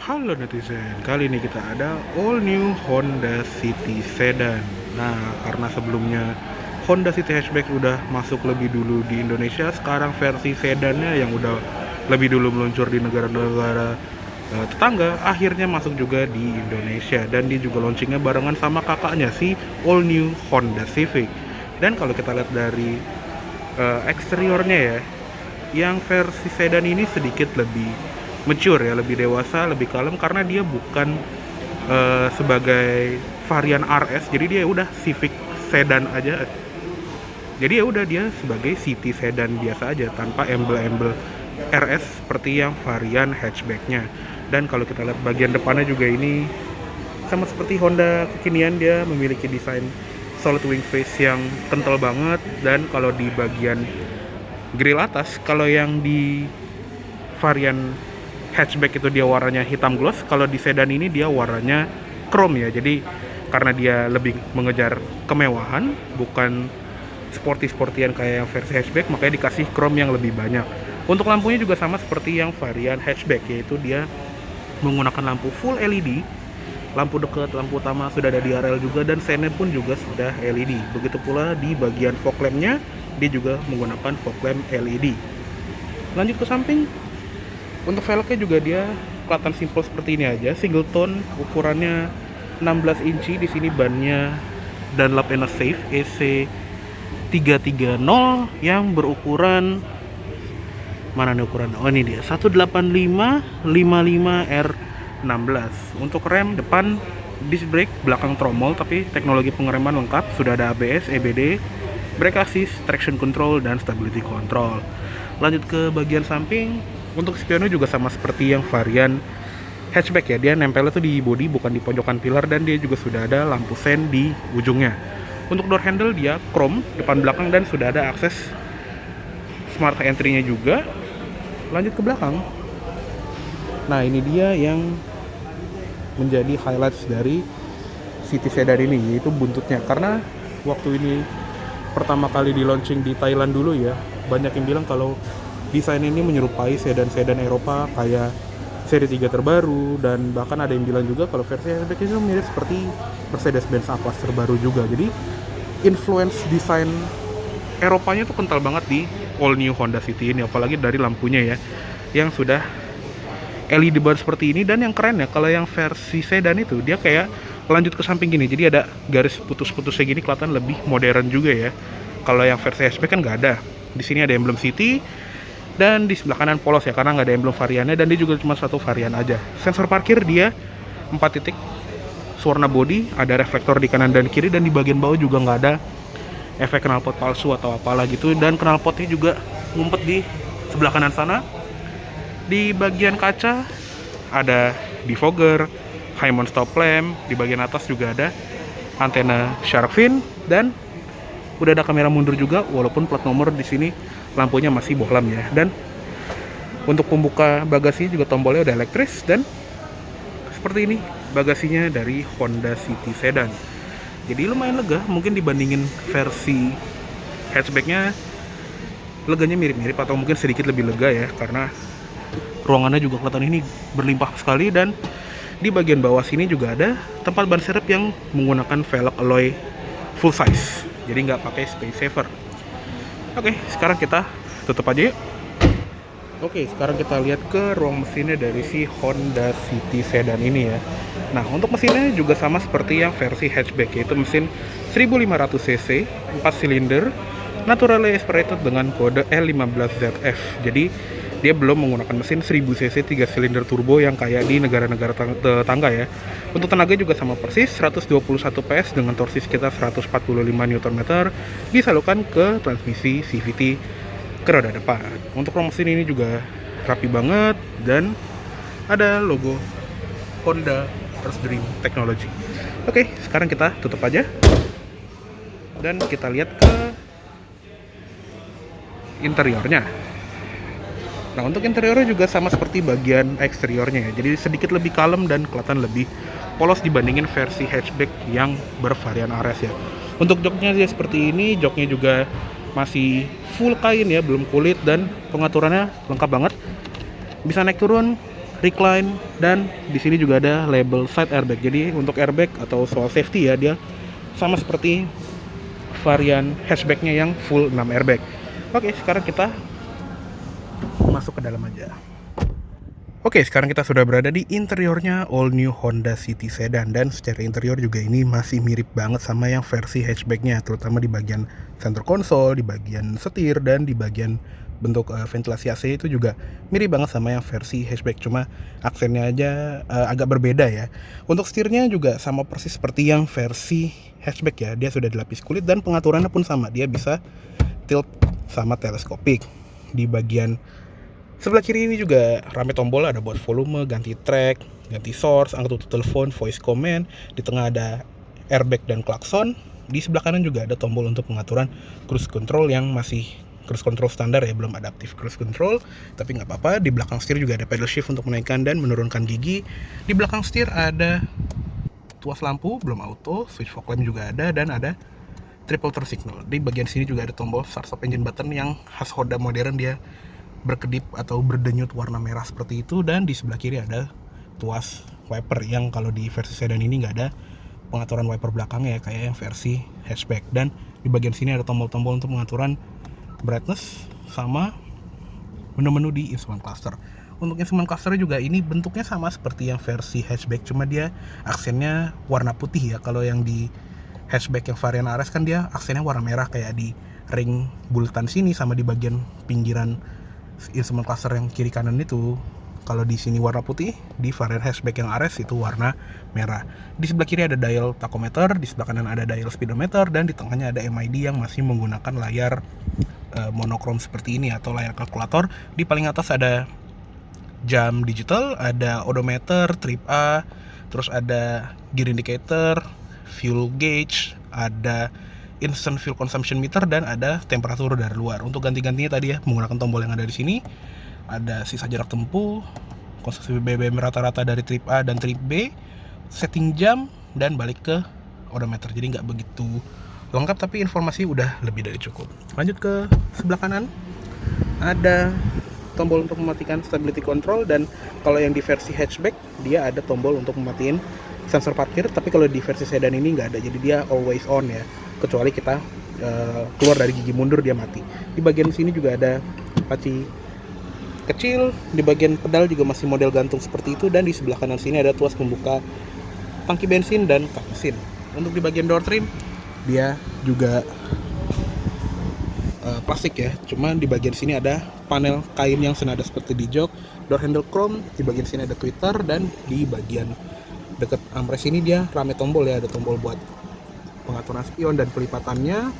Halo netizen, kali ini kita ada all new Honda City Sedan. Nah, karena sebelumnya Honda City Hatchback udah masuk lebih dulu di Indonesia, sekarang versi sedannya yang udah lebih dulu meluncur di negara-negara tetangga, akhirnya masuk juga di Indonesia. Dan dia juga launchingnya barengan sama kakaknya, si all new Honda Civic. Dan kalau kita lihat dari eksteriornya ya, yang versi sedan ini sedikit lebih mature ya, lebih dewasa, lebih kalem karena dia bukan sebagai varian RS, jadi dia udah Civic sedan aja. Jadi ya udah dia sebagai city sedan biasa aja tanpa embel-embel RS seperti yang varian hatchbacknya. Dan kalau kita lihat bagian depannya juga ini sama seperti Honda kekinian, dia memiliki desain solid wing face yang kental banget. Dan kalau di bagian grill atas, kalau yang di varian hatchback itu dia warnanya hitam gloss, kalau di sedan ini dia warnanya chrome ya. Jadi karena dia lebih mengejar kemewahan, bukan sporty-sportyan kayak yang versi hatchback, makanya dikasih chrome yang lebih banyak. Untuk lampunya juga sama seperti yang varian hatchback, yaitu dia menggunakan lampu full LED. Lampu dekat, lampu utama sudah ada di RL juga, dan seinnya pun juga sudah LED. Begitu pula di bagian fog lampnya, dia juga menggunakan fog lamp LED. Lanjut ke samping, untuk velgnya juga dia kelihatan simple seperti ini aja, single tone, ukurannya 16 inci. Di sini bannya Dunlop Safe EC 330 yang berukuran, mana nih ukuran? Oh ini dia, 185/55R16. Untuk rem depan disc brake, belakang tromol, tapi teknologi pengereman lengkap, sudah ada ABS, EBD, brake assist, traction control, dan stability control. Lanjut ke bagian samping, untuk spionnya juga sama seperti yang varian hatchback ya, dia nempelnya tuh di bodi bukan di pojokan pilar, dan dia juga sudah ada lampu sen di ujungnya. Untuk door handle dia chrome depan belakang, dan sudah ada akses smart entry-nya juga. Lanjut ke belakang, nah ini dia yang menjadi highlights dari City Sedan ini, yaitu buntutnya. Karena waktu ini pertama kali di launching di Thailand dulu ya, banyak yang bilang kalau desain ini menyerupai sedan-sedan Eropa kayak seri 3 terbaru, dan bahkan ada yang bilang juga kalau versi hatchback itu mirip seperti Mercedes-Benz A-Class terbaru juga. Jadi influence desain Eropanya tuh kental banget di all new Honda City ini, apalagi dari lampunya ya yang sudah LED bar seperti ini. Dan yang keren ya, kalau yang versi sedan itu dia kayak lanjut ke samping gini, jadi ada garis putus-putusnya gini, kelihatan lebih modern juga ya. Kalau yang versi hatchback kan nggak ada. Di sini ada emblem City, dan di sebelah kanan polos ya, karena nggak ada emblem variannya, dan dia juga cuma satu varian aja. Sensor parkir dia 4 titik, warna body, ada reflektor di kanan dan kiri, dan di bagian bawah juga nggak ada efek knalpot palsu atau apalah gitu. Dan knalpotnya juga ngumpet di sebelah kanan sana. Di bagian kaca ada defogger, high mount stop lamp, di bagian atas juga ada antena shark fin, dan udah ada kamera mundur juga, walaupun plat nomor di sini lampunya masih bohlam ya. Dan untuk pembuka bagasi juga tombolnya udah elektris, dan seperti ini bagasinya dari Honda City Sedan. Jadi lumayan lega, mungkin dibandingin versi hatchbacknya leganya mirip-mirip atau mungkin sedikit lebih lega ya, karena ruangannya juga kelihatan ini berlimpah sekali. Dan di bagian bawah sini juga ada tempat ban serep yang menggunakan velg alloy full size, jadi nggak pakai space saver. Oke, sekarang kita tutup aja yuk. Oke, sekarang kita lihat ke ruang mesinnya dari si Honda City Sedan ini ya. Nah, untuk mesinnya juga sama seperti yang versi hatchback, yaitu mesin 1500 cc, 4 silinder, naturally aspirated dengan kode L15ZF. Jadi, dia belum menggunakan mesin 1000 cc 3 silinder turbo yang kayak di negara-negara tetangga ya. Untuk tenaga juga sama persis, 121 PS dengan torsi sekitar 145 Nm, disalurkan ke transmisi CVT ke roda depan. Untuk ruang mesin ini juga rapi banget, dan ada logo Honda Earth Dream Technology. Oke, sekarang kita tutup aja dan kita lihat ke interiornya. Nah, untuk interiornya juga sama seperti bagian eksteriornya ya, jadi sedikit lebih kalem dan kelihatan lebih polos dibandingin versi hatchback yang bervarian RS ya. Untuk joknya dia seperti ini, joknya juga masih full kain ya, belum kulit, dan pengaturannya lengkap banget. Bisa naik turun recline, dan di sini juga ada label side airbag. Jadi untuk airbag atau soal safety ya, dia sama seperti varian hatchbacknya yang full 6 airbag. Oke, sekarang kita masuk ke dalam aja. Oke, sekarang kita sudah berada di interiornya all new Honda City Sedan, dan secara interior juga ini masih mirip banget sama yang versi hatchbacknya, terutama di bagian center console, di bagian setir, dan di bagian bentuk ventilasi AC itu juga mirip banget sama yang versi hatchback, cuma aksennya aja agak berbeda ya. Untuk setirnya juga sama persis seperti yang versi hatchback ya, dia sudah dilapis kulit dan pengaturannya pun sama, dia bisa tilt sama teleskopik. Di bagian sebelah kiri ini juga rame tombol, ada buat volume, ganti track, ganti source, angkat telepon, voice command. Di tengah ada airbag dan klakson. Di sebelah kanan juga ada tombol untuk pengaturan cruise control yang masih cruise control standar ya, belum adaptive cruise control. Tapi nggak apa-apa, di belakang setir juga ada pedal shift untuk menaikkan dan menurunkan gigi. Di belakang setir ada tuas lampu, belum auto, switch fog lamp juga ada, dan ada triple turn signal. Di bagian sini juga ada tombol start stop engine button yang khas Honda modern, dia berkedip atau berdenyut warna merah seperti itu. Dan di sebelah kiri ada tuas wiper yang kalau di versi sedan ini nggak ada pengaturan wiper belakangnya ya, kayak yang versi hatchback. Dan di bagian sini ada tombol-tombol untuk pengaturan brightness sama menu-menu di instrument cluster. Untuk instrument cluster juga ini bentuknya sama seperti yang versi hatchback, cuma dia aksennya warna putih ya. Kalau yang di hatchback yang varian RS kan dia aksennya warna merah kayak di ring bulatan sini sama di bagian pinggiran instrument cluster yang kiri kanan itu. Kalau di sini warna putih, di varian hatchback yang RS itu warna merah. Di sebelah kiri ada dial tachometer, di sebelah kanan ada dial speedometer, dan di tengahnya ada MID yang masih menggunakan layar monokrom seperti ini atau layar kalkulator. Di paling atas ada jam digital, ada odometer, trip A, terus ada gear indicator, fuel gauge, ada instant fuel consumption meter, dan ada temperatur dari luar. Untuk ganti-gantinya tadi ya menggunakan tombol yang ada di sini. Ada sisa jarak tempuh, konsumsi BBM rata-rata dari trip A dan trip B, setting jam, dan balik ke odometer. Jadi nggak begitu lengkap, tapi informasi udah lebih dari cukup. Lanjut ke sebelah kanan, ada tombol untuk mematikan stability control, dan kalau yang di versi hatchback dia ada tombol untuk mematiin sensor parkir, tapi kalau di versi sedan ini nggak ada, jadi dia always on ya, kecuali kita keluar dari gigi mundur dia mati. Di bagian sini juga ada laci kecil, di bagian pedal juga masih model gantung seperti itu, dan di sebelah kanan sini ada tuas pembuka tangki bensin dan kap mesin. Untuk di bagian door trim dia juga plastik ya, cuma di bagian sini ada panel kain yang senada seperti di jok, door handle chrome, di bagian sini ada tweeter, dan di bagian dekat armrest ini dia rame tombol ya, ada tombol buat pengaturan spion dan pelipatannya.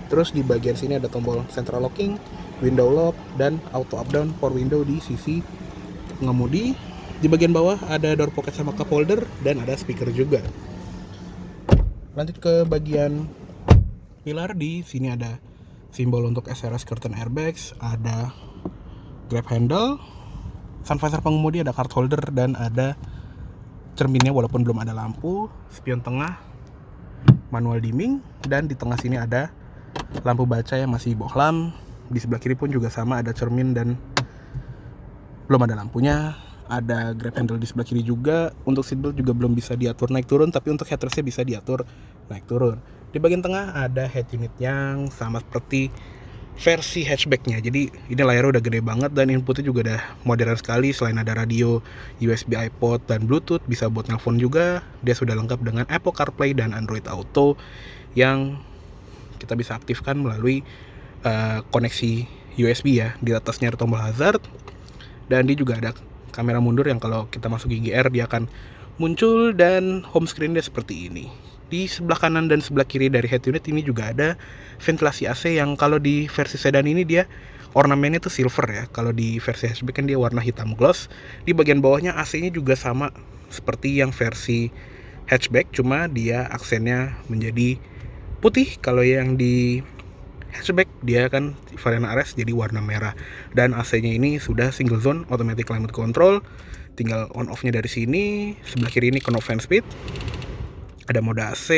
Terus di bagian sini ada tombol central locking, window lock, dan auto up down power window di sisi pengemudi. Di bagian bawah ada door pocket sama cup holder, dan ada speaker juga. Lanjut ke bagian pilar, di sini ada simbol untuk SRS curtain airbags, ada grab handle, sun visor pengemudi, ada card holder, dan ada cerminnya walaupun belum ada lampu, spion tengah, manual dimming, dan di tengah sini ada lampu baca yang masih bohlam. Di sebelah kiri pun juga sama, ada cermin dan belum ada lampunya. Ada grab handle di sebelah kiri juga. Untuk seatbelt juga belum bisa diatur naik turun, tapi untuk headrestnya bisa diatur naik turun. Di bagian tengah ada head unit yang sama seperti versi hatchbacknya. Jadi ini layarnya udah gede banget, dan inputnya juga udah modern sekali. Selain ada radio, USB, iPod, dan Bluetooth, bisa buat nelpon juga. Dia sudah lengkap dengan Apple CarPlay dan Android Auto yang kita bisa aktifkan melalui koneksi USB ya. Di atasnya ada tombol hazard, dan dia juga ada kamera mundur yang kalau kita masuk gigi R dia akan muncul, dan home screen-nya seperti ini. Di sebelah kanan dan sebelah kiri dari head unit ini juga ada ventilasi AC yang kalau di versi sedan ini dia ornamennya tuh silver ya. Kalau di versi hatchback kan dia warna hitam gloss. Di bagian bawahnya AC-nya juga sama seperti yang versi hatchback, cuma dia aksennya menjadi putih. Kalau yang di hatchback dia kan varian RS jadi warna merah, dan AC-nya ini sudah single zone automatic climate control. Tinggal on off-nya dari sini. Sebelah kiri ini knob fan speed, ada mode AC,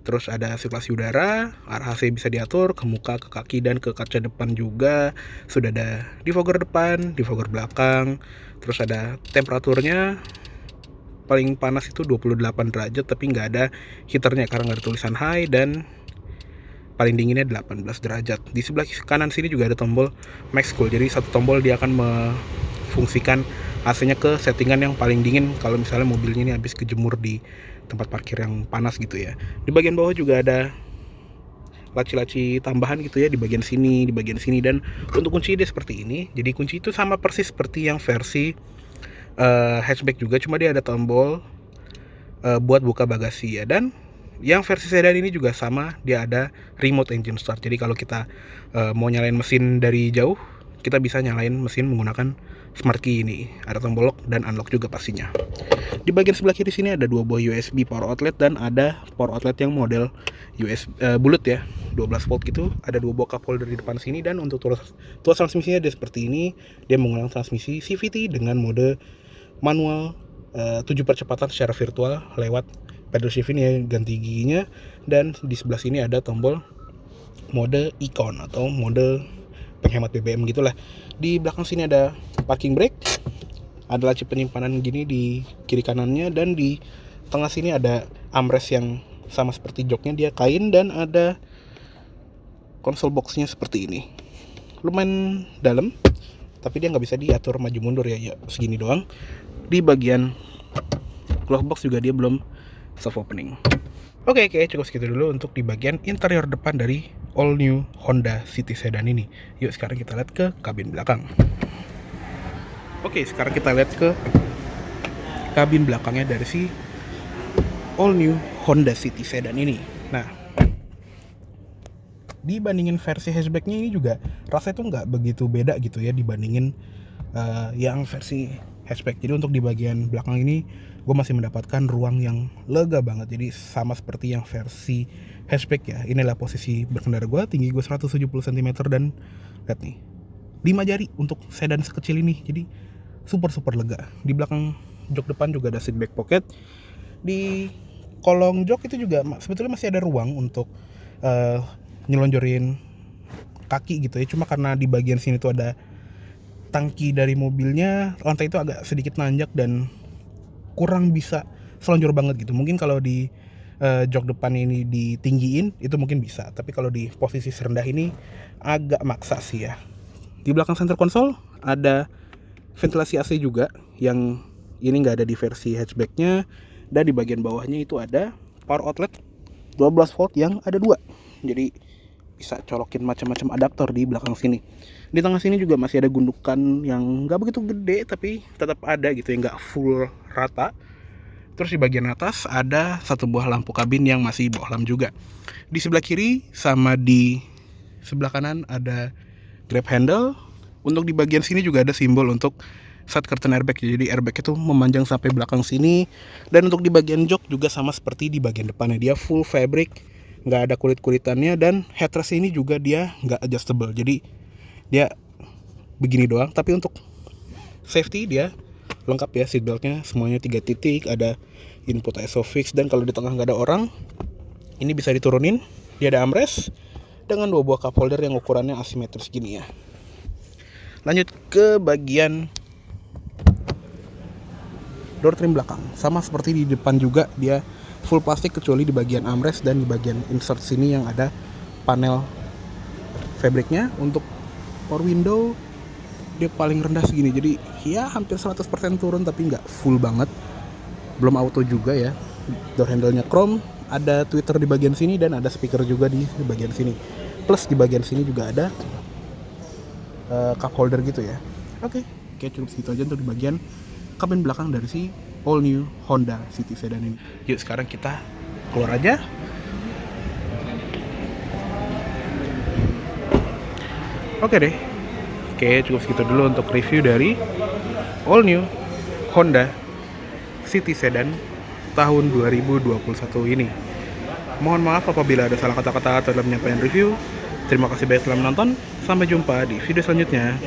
terus ada sirkulasi udara, arah AC bisa diatur ke muka, ke kaki, dan ke kaca depan juga. Sudah ada defogger depan, defogger belakang, Terus ada temperaturnya, paling panas itu 28 derajat tapi nggak ada heaternya karena nggak ada tulisan high, dan paling dinginnya 18 derajat. Di sebelah kanan sini juga ada tombol max cool, jadi satu tombol dia akan memfungsikan AC-nya ke settingan yang paling dingin kalau misalnya mobilnya ini habis kejemur di tempat parkir yang panas gitu ya. Di bagian bawah juga ada laci-laci tambahan gitu ya, di bagian sini, dan untuk kunci dia seperti ini. Jadi kunci itu sama persis seperti yang versi hatchback juga, cuma dia ada tombol buat buka bagasi ya. Dan yang versi sedan ini juga sama, dia ada remote engine start. Jadi kalau kita mau nyalain mesin dari jauh, kita bisa nyalain mesin menggunakan smart key ini. Ada tombol lock dan unlock juga pastinya. Di bagian sebelah kiri sini ada dua buah USB power outlet, dan ada power outlet yang model bulat ya, 12 volt gitu. Ada dua buah cup holder di depan sini, dan untuk tuas transmisinya dia seperti ini. Dia menggunakan transmisi CVT dengan mode manual 7 percepatan secara virtual lewat pedal shift ini ya, ganti giginya. Dan di sebelah sini ada tombol mode icon atau mode penghemat BBM gitulah. Di belakang sini ada parking brake, ada laci penyimpanan gini di kiri kanannya, dan di tengah sini ada armrest yang sama seperti joknya, dia kain, dan ada konsol boxnya seperti ini. Lumayan dalam, tapi dia nggak bisa diatur maju mundur ya segini doang. Di bagian glove box juga dia belum soft opening. Oke, cukup segitu dulu untuk di bagian interior depan dari all new Honda City Sedan ini. Yuk sekarang kita lihat ke kabin belakang. Oke, sekarang kita lihat ke kabin belakangnya dari si all new Honda City Sedan ini. Nah, dibandingin versi hatchbacknya ini juga rasanya tuh nggak begitu beda gitu ya dibandingin yang versi hatchback. Jadi untuk di bagian belakang ini gue masih mendapatkan ruang yang lega banget. Jadi sama seperti yang versi hatchback ya. Inilah posisi berkendara gue, tinggi gue 170 cm, dan lihat nih, 5 jari untuk sedan sekecil ini. Jadi super lega. Di belakang jok depan juga ada seat back pocket. Di kolong jok itu juga sebetulnya masih ada ruang untuk nyelonjorin kaki gitu ya. Cuma karena di bagian sini tuh ada tangki dari mobilnya, lantai itu agak sedikit nanjak dan kurang bisa selonjor banget gitu. Mungkin kalau di jok depan ini ditinggiin itu mungkin bisa, tapi kalau di posisi serendah ini agak maksa sih ya. Di belakang center console ada ventilasi AC juga, yang ini nggak ada di versi hatchbacknya. Dan di bagian bawahnya itu ada power outlet 12 volt yang ada 2, jadi bisa colokin macam-macam adaptor di belakang sini. Di tengah sini juga masih ada gundukan yang nggak begitu gede, tapi tetap ada gitu ya, nggak full rata. Terus di bagian atas ada satu buah lampu kabin yang masih bohlam juga. Di sebelah kiri sama di sebelah kanan ada grab handle. Untuk di bagian sini juga ada simbol untuk side curtain airbag, jadi airbag itu memanjang sampai belakang sini. Dan untuk di bagian jok juga sama seperti di bagian depannya, dia full fabric, nggak ada kulit-kulitannya. Dan headrest ini juga dia nggak adjustable, jadi dia begini doang. Tapi untuk safety dia lengkap ya, seatbeltnya semuanya 3 titik, ada input ISO fix, dan kalau di tengah nggak ada orang ini bisa diturunin. Dia ada armrest dengan 2 buah cup holder yang ukurannya asimetris gini ya. Lanjut ke bagian door trim belakang, sama seperti di depan juga, dia full plastik kecuali di bagian armrest dan di bagian insert sini yang ada panel fabriknya. Untuk power window dia paling rendah segini, jadi ya hampir 100% turun tapi nggak full banget. Belum auto juga ya. Door handle-nya chrome, ada tweeter di bagian sini, dan ada speaker juga di bagian sini. Plus di bagian sini juga ada cup holder gitu ya. Oke, cukup segitu aja untuk di bagian kabin belakang dari si all new Honda City Sedan ini. Yuk sekarang kita keluar aja. Oke deh. Cukup segitu dulu untuk review dari all new Honda City Sedan tahun 2021 ini. Mohon maaf apabila ada salah kata-kata dalam penyampaian review. Terima kasih banyak telah menonton. Sampai jumpa di video selanjutnya.